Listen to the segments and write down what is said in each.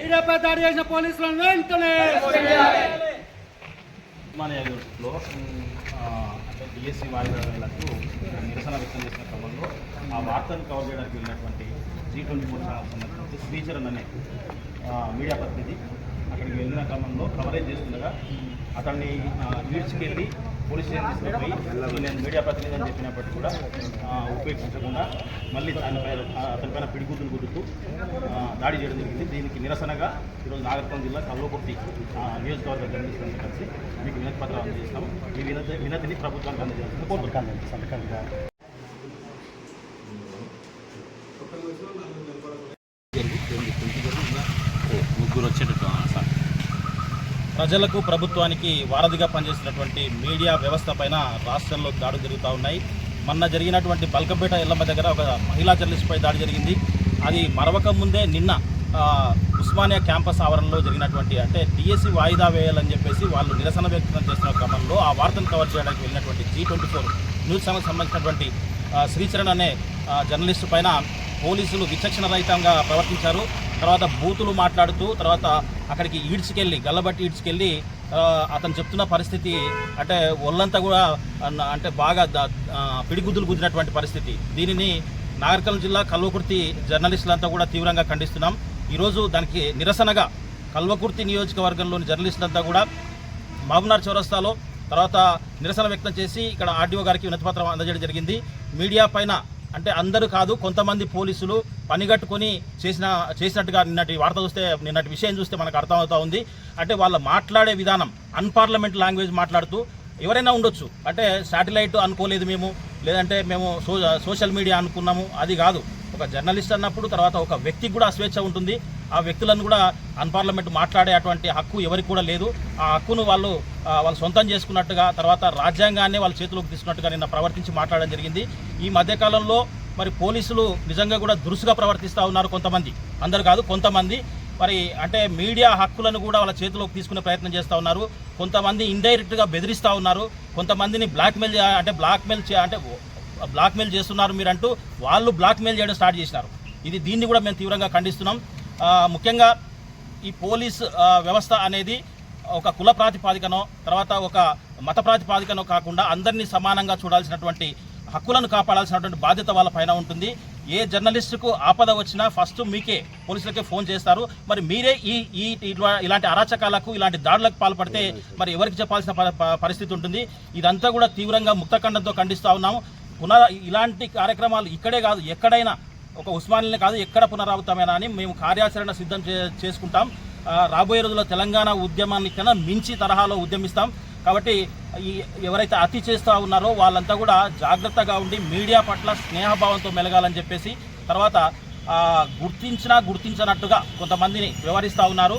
మీడియాపై దాడి చేసిన పోలీసులను వెంటనే ఉస్మానియాలో అంటే డిఎస్సి వాయిదాలకు నిరసన వ్యక్తం చేసిన క్రమంలో ఆ వార్తను కవర్ చేయడానికి వెళ్ళినటువంటి G24 ఛానల్ సంబంధించి శ్రీచరణ్ అనే మీడియా ప్రతినిధి అక్కడికి వెళ్ళిన క్రమంలో కవరేజ్ చేస్తుండగా అతన్ని ఈడ్చుకెళ్ళి పోలీస్ స్టేషన్ తీసుకుపోయి నేను మీడియా ప్రతినిధి అని చెప్పినప్పటికీ కూడా ఉపేక్షించకుండా మళ్ళీ అతనిపైన పిడిగుద్దులు గుద్దుతూ దాడి చేయడం జరిగింది. దీనికి నిరసనగా ఈరోజు నాగర్కర్నూలు జిల్లా కల్వకుర్తి నియోజకవర్గ జర్నలిస్టులను కలిసి మీకు వినతి పత్రాలు అందజేస్తాం. ఈ వినతిని ప్రభుత్వానికి అందజేస్తాం కోరుకుంటాను. సంతకంగా ముగ్గురు వచ్చేటట్టు సార్ ప్రజలకు ప్రభుత్వానికి వారధిగా పనిచేసినటువంటి మీడియా వ్యవస్థ పైన రాష్ట్రంలో దాడులు జరుగుతూ ఉన్నాయి. మొన్న జరిగినటువంటి బల్కంపేట ఎల్లమ్మ దగ్గర ఒక మహిళా జర్నలిస్ట్పై దాడి జరిగింది. అది మరవక ముందే నిన్న ఉస్మానియా క్యాంపస్ ఆవరణలో జరిగినటువంటి అంటే డిఎస్సి వాయిదా వేయాలని చెప్పేసి వాళ్ళు నిరసన వ్యక్తం చేస్తున్న క్రమంలో ఆ వార్తను కవర్ చేయడానికి వెళ్ళినటువంటి G24 న్యూస్ ఛానల్కి సంబంధించినటువంటి శ్రీచరణ్ అనే జర్నలిస్టు పైన పోలీసులు విచక్షణ రహితంగా ప్రవర్తించారు. తర్వాత బూతులు మాట్లాడుతూ తర్వాత అక్కడికి ఈడ్చుకెళ్ళి గల్లబట్టి ఈడ్చుకెళ్ళి అతను చెప్తున్న పరిస్థితి అంటే ఒళ్ళంతా కూడా అంటే బాగా పిడిగుద్దులు గుద్దినటువంటి పరిస్థితి. దీనిని నాగర్కర్నూలు జిల్లా కల్వకుర్తి జర్నలిస్టులంతా కూడా తీవ్రంగా ఖండిస్తున్నాం. ఈరోజు దానికి నిరసనగా కల్వకుర్తి నియోజకవర్గంలోని జర్నలిస్టులంతా కూడా మహబూబ్నగర్ చౌరస్తాలో తర్వాత నిరసన వ్యక్తం చేసి ఇక్కడ ఆర్డీఓ గారికి వినతిపత్రం అందజేయడం జరిగింది. మీడియా పైన అంటే అందరూ కాదు కొంతమంది పోలీసులు పనిగట్టుకొని చేసినట్టుగా నిన్నటి వార్త చూస్తే నిన్నటి విషయం చూస్తే మనకు అర్థమవుతా ఉంది. అంటే వాళ్ళు మాట్లాడే విధానం అన్పార్లమెంట్ లాంగ్వేజ్ మాట్లాడుతూ ఎవరైనా ఉండొచ్చు అంటే శాటిలైట్ అనుకోలేదు మేము లేదంటే మేము సోషల్ మీడియా అనుకున్నాము అది కాదు. ఒక జర్నలిస్ట్ అన్నప్పుడు తర్వాత ఒక వ్యక్తికి కూడా స్వేచ్ఛ ఉంటుంది. ఆ వ్యక్తులను కూడా అన్పార్లమెంట్ మాట్లాడే అటువంటి హక్కు ఎవరికి కూడా లేదు. ఆ హక్కును వాళ్ళు సొంతం చేసుకున్నట్టుగా తర్వాత రాజ్యాంగాన్ని వాళ్ళ చేతిలోకి తీసుకున్నట్టుగా నిన్న ప్రవర్తించి మాట్లాడడం జరిగింది. ఈ మధ్యకాలంలో మరి పోలీసులు నిజంగా కూడా దురుసుగా ప్రవర్తిస్తూ ఉన్నారు. కొంతమంది అందరు కాదు కొంతమంది మరి అంటే మీడియా హక్కులను కూడా వాళ్ళ చేతిలోకి తీసుకునే ప్రయత్నం చేస్తూ ఉన్నారు. కొంతమంది ఇండైరెక్ట్గా బెదిరిస్తూ ఉన్నారు. కొంతమందిని బ్లాక్మెయిల్ చేస్తున్నారు మీరంటూ వాళ్ళు బ్లాక్మెయిల్ చేయడం స్టార్ట్ చేసినారు. దీన్ని కూడా మేము తీవ్రంగా ఖండిస్తున్నాం. ముఖ్యంగా ఈ పోలీస్ వ్యవస్థ అనేది ఒక కుల ప్రాతిపాదికనో తర్వాత ఒక మత ప్రాతిపాదికనో కాకుండా అందరినీ సమానంగా చూడాల్సినటువంటి హక్కులను కాపాడాల్సినటువంటి బాధ్యత వాళ్ళ పైన ఉంటుంది. ఏ జర్నలిస్టుకు ఆపద వచ్చినా ఫస్ట్ మీకే పోలీసులకే ఫోన్ చేస్తారు. మరి మీరే ఇలాంటి అరాచకాలకు ఇలాంటి దాడులకు పాల్పడితే మరి ఎవరికి చెప్పాల్సిన పరిస్థితి ఉంటుంది. ఇదంతా కూడా తీవ్రంగా ముక్తఖండంతో ఖండిస్తూ ఉన్నాము. ఇలాంటి కార్యక్రమాలు ఇక్కడే కాదు ఎక్కడైనా ఒక ఉస్మానియానే కాదు ఎక్కడ పునరావృతమైనా అని మేము కార్యాచరణ సిద్ధం చేసుకుంటాం. రాబోయే రోజుల్లో తెలంగాణ ఉద్యమాన్ని కన్నా మించి తరహాలో ఉద్యమిస్తాం. కాబట్టి ఎవరైతే అతి చేస్తూ ఉన్నారో వాళ్ళంతా కూడా జాగ్రత్తగా ఉండి మీడియా పట్ల స్నేహభావంతో మెలగాలని చెప్పేసి తర్వాత గుర్తించినట్టుగా కొంతమందిని వ్యవహరిస్తూ ఉన్నారు.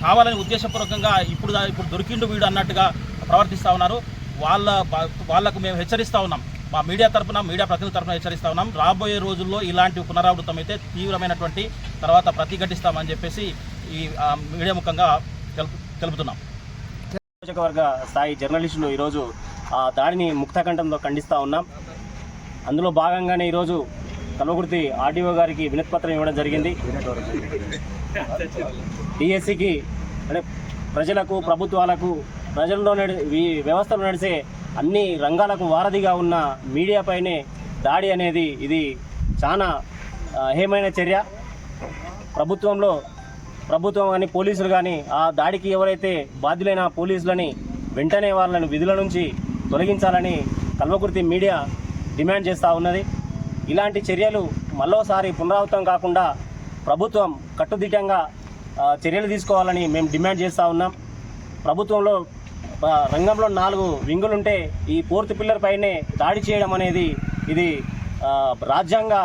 కావాలని ఉద్దేశపూర్వకంగా ఇప్పుడు దొరికిండు వీడు అన్నట్టుగా ప్రవర్తిస్తూ ఉన్నారు. వాళ్ళకు మేము హెచ్చరిస్తూ ఉన్నాం. మా మీడియా ప్రతినిధుల తరఫున హెచ్చరిస్తూ ఉన్నాం. రాబోయే రోజుల్లో ఇలాంటి పునరావృతం అయితే తీవ్రమైనటువంటి తర్వాత ప్రతిఘటిస్తామని చెప్పేసి ఈ మీడియా ముఖంగా తెలుపుతున్నాం. నియోజకవర్గ స్థాయి జర్నలిస్టులు ఈరోజు ఆ దాడిని ముక్తకంఠంతో ఖండిస్తూ ఉన్నాం. అందులో భాగంగానే ఈరోజు కల్వకుర్తి ఆర్డీఓ గారికి వినతిపత్రం ఇవ్వడం జరిగింది. డిఎస్సికి అంటే ప్రజలకు ప్రభుత్వాలకు ప్రజల్లో ఈ వ్యవస్థలో నడిచే అన్ని రంగాలకు వారధిగా ఉన్న మీడియాపైనే దాడి అనేది ఇది చాలా హేమైన చర్య. ప్రభుత్వం కానీ పోలీసులు కానీ ఆ దాడికి ఎవరైతే బాధ్యులైన పోలీసులని వెంటనే వాళ్ళని విధుల నుంచి తొలగించాలని కల్వకుర్తి మీడియా డిమాండ్ చేస్తూ ఉన్నది. ఇలాంటి చర్యలు మరోసారి పునరావృతం కాకుండా ప్రభుత్వం కట్టుదిట్టంగా చర్యలు తీసుకోవాలని మేము డిమాండ్ చేస్తూ ఉన్నాం. ప్రభుత్వంలో రంగంలో 4 వింగులుంటే ఈ 4th పిల్లర్ పైనే దాడి చేయడం అనేది ఇది రాజ్యాంగ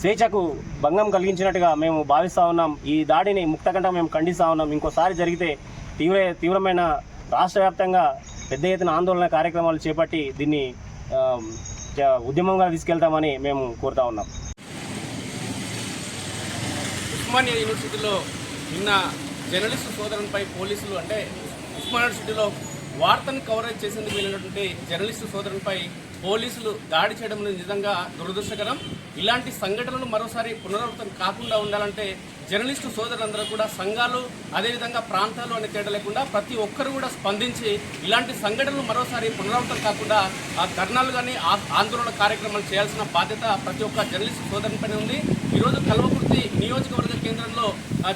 స్వేచ్ఛకు భంగం కలిగించినట్టుగా మేము భావిస్తూ ఉన్నాం. ఈ దాడిని ముక్తకంఠంగా మేము ఖండిస్తూ ఉన్నాం. ఇంకోసారి జరిగితే తీవ్రమైన రాష్ట్ర వ్యాప్తంగా పెద్ద ఎత్తున ఆందోళన కార్యక్రమాలు చేపట్టి దీన్ని ఉద్యమంగా తీసుకెళ్తామని మేము కోరుతా ఉన్నాం. ఉస్మానియా యూనివర్సిటీలో నిన్న జర్నలిస్టు సోదరునిపై పోలీసులు అంటే ఉస్మానియా యూనివర్సిటీలో వార్తను కవరేజ్ చేసేందుకు వెళ్ళినటువంటి జర్నలిస్టు సోదరునిపై పోలీసులు దాడి చేయడం నిజంగా దురదృష్టకరం. ఇలాంటి సంఘటనలు మరోసారి పునరావృతం కాకుండా ఉండాలంటే జర్నలిస్టు సోదరులందరూ కూడా సంఘాలు అదేవిధంగా ప్రాంతాలు అనే తేడా లేకుండా ప్రతి ఒక్కరు కూడా స్పందించి ఇలాంటి సంఘటనలు మరోసారి పునరావృతం కాకుండా ఆ ధర్నాలు కానీ ఆందోళన కార్యక్రమాలు చేయాల్సిన బాధ్యత ప్రతి ఒక్క జర్నలిస్టు సోదరునిపైనే ఉంది. ఈరోజు కల్వకుర్తి నియోజకవర్గ కేంద్రంలో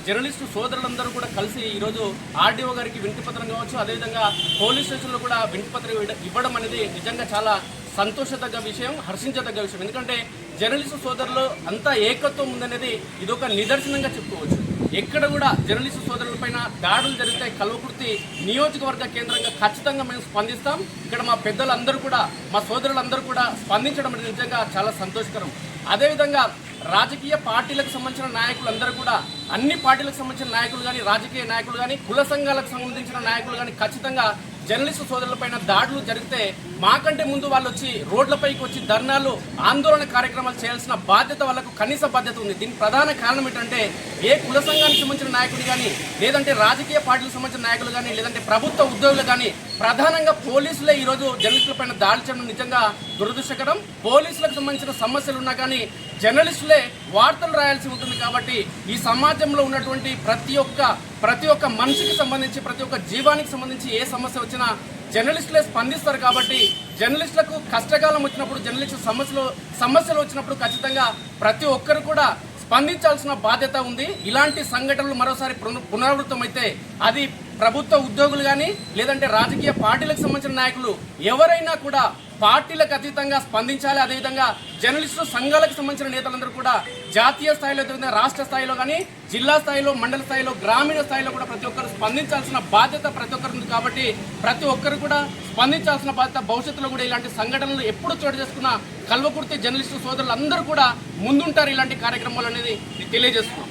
జర్నలిస్టు సోదరులందరూ కూడా కలిసి ఈరోజు ఆర్డీఓ గారికి వినతిపత్రం కావచ్చు, అదేవిధంగా పోలీస్ స్టేషన్లో కూడా వినతిపత్రం ఇవ్వడం అనేది నిజంగా చాలా సంతోషదగ్గ విషయం, హర్షించదగ్గ విషయం. ఎందుకంటే జర్నలిస్టు సోదరులు అంతా ఏకత్వం ఉందనేది ఇది ఒక నిదర్శనంగా చెప్పుకోవచ్చు. ఎక్కడ కూడా జర్నలిస్టు సోదరులపైన దాడులు జరిగితే కల్వకుర్తి నియోజకవర్గ కేంద్రంగా ఖచ్చితంగా మేము స్పందిస్తాం. ఇక్కడ మా పెద్దలందరూ కూడా మా సోదరులందరూ కూడా స్పందించడం అనేది నిజంగా చాలా సంతోషకరం. అదేవిధంగా రాజకీయ పార్టీలకు సంబంధించిన నాయకులందరూ కూడా అన్ని పార్టీలకు సంబంధించిన నాయకులు కానీ రాజకీయ నాయకులు కానీ కుల సంఘాలకు సంబంధించిన నాయకులు కానీ ఖచ్చితంగా జర్నలిస్టు సోదరులపైన దాడులు జరిగితే మాకంటే ముందు వాళ్ళు వచ్చి రోడ్లపైకి వచ్చి ధర్నాలు ఆందోళన కార్యక్రమాలు చేయాల్సిన బాధ్యత వాళ్ళకు కనీస బాధ్యత ఉంది. దీనికి ప్రధాన కారణం ఏంటంటే ఏ కుల సంఘానికి సంబంధించిన నాయకులు కానీ లేదంటే రాజకీయ పార్టీలకు సంబంధించిన నాయకులు కానీ లేదంటే ప్రభుత్వ ఉద్యోగులు కానీ ప్రధానంగా పోలీసులే ఈరోజు జర్నలిస్టులపైన దాడి చేయడం నిజంగా దురదృష్టకరం. పోలీసులకు సంబంధించిన సమస్యలు ఉన్నా కానీ జర్నలిస్టులే వార్తలు రాయాల్సి ఉంటుంది. కాబట్టి ఈ సమాజంలో ఉన్నటువంటి ప్రతి ఒక్క మనిషికి సంబంధించి ప్రతి ఒక్క జీవానికి సంబంధించి ఏ సమస్య వచ్చినా జర్నలిస్టులే స్పందిస్తారు. కాబట్టి జర్నలిస్టులకు కష్టకాలం వచ్చినప్పుడు జర్నలిస్టు సమస్యలు వచ్చినప్పుడు ఖచ్చితంగా ప్రతి ఒక్కరు కూడా స్పందించాల్సిన బాధ్యత ఉంది. ఇలాంటి సంఘటనలు మరోసారి పునరావృతం అయితే అది ప్రభుత్వ ఉద్యోగులు కానీ లేదంటే రాజకీయ పార్టీలకు సంబంధించిన నాయకులు ఎవరైనా కూడా పార్టీలకు అతీతంగా స్పందించాలి. అదేవిధంగా జర్నలిస్టు సంఘాలకు సంబంధించిన నేతలందరూ కూడా జాతీయ స్థాయిలో రాష్ట్ర స్థాయిలో కానీ జిల్లా స్థాయిలో మండల స్థాయిలో గ్రామీణ స్థాయిలో కూడా ప్రతి ఒక్కరు స్పందించాల్సిన బాధ్యత ప్రతి ఒక్కరు ఉంది. కాబట్టి ప్రతి ఒక్కరు కూడా స్పందించాల్సిన బాధ్యత. భవిష్యత్తులో కూడా ఇలాంటి సంఘటనలు ఎప్పుడు చోటు చేసుకున్న కల్వకుర్తి జర్నలిస్టు సోదరులు అందరూ కూడా ముందుంటారు ఇలాంటి కార్యక్రమాలు అనేది తెలియజేస్తున్నాం.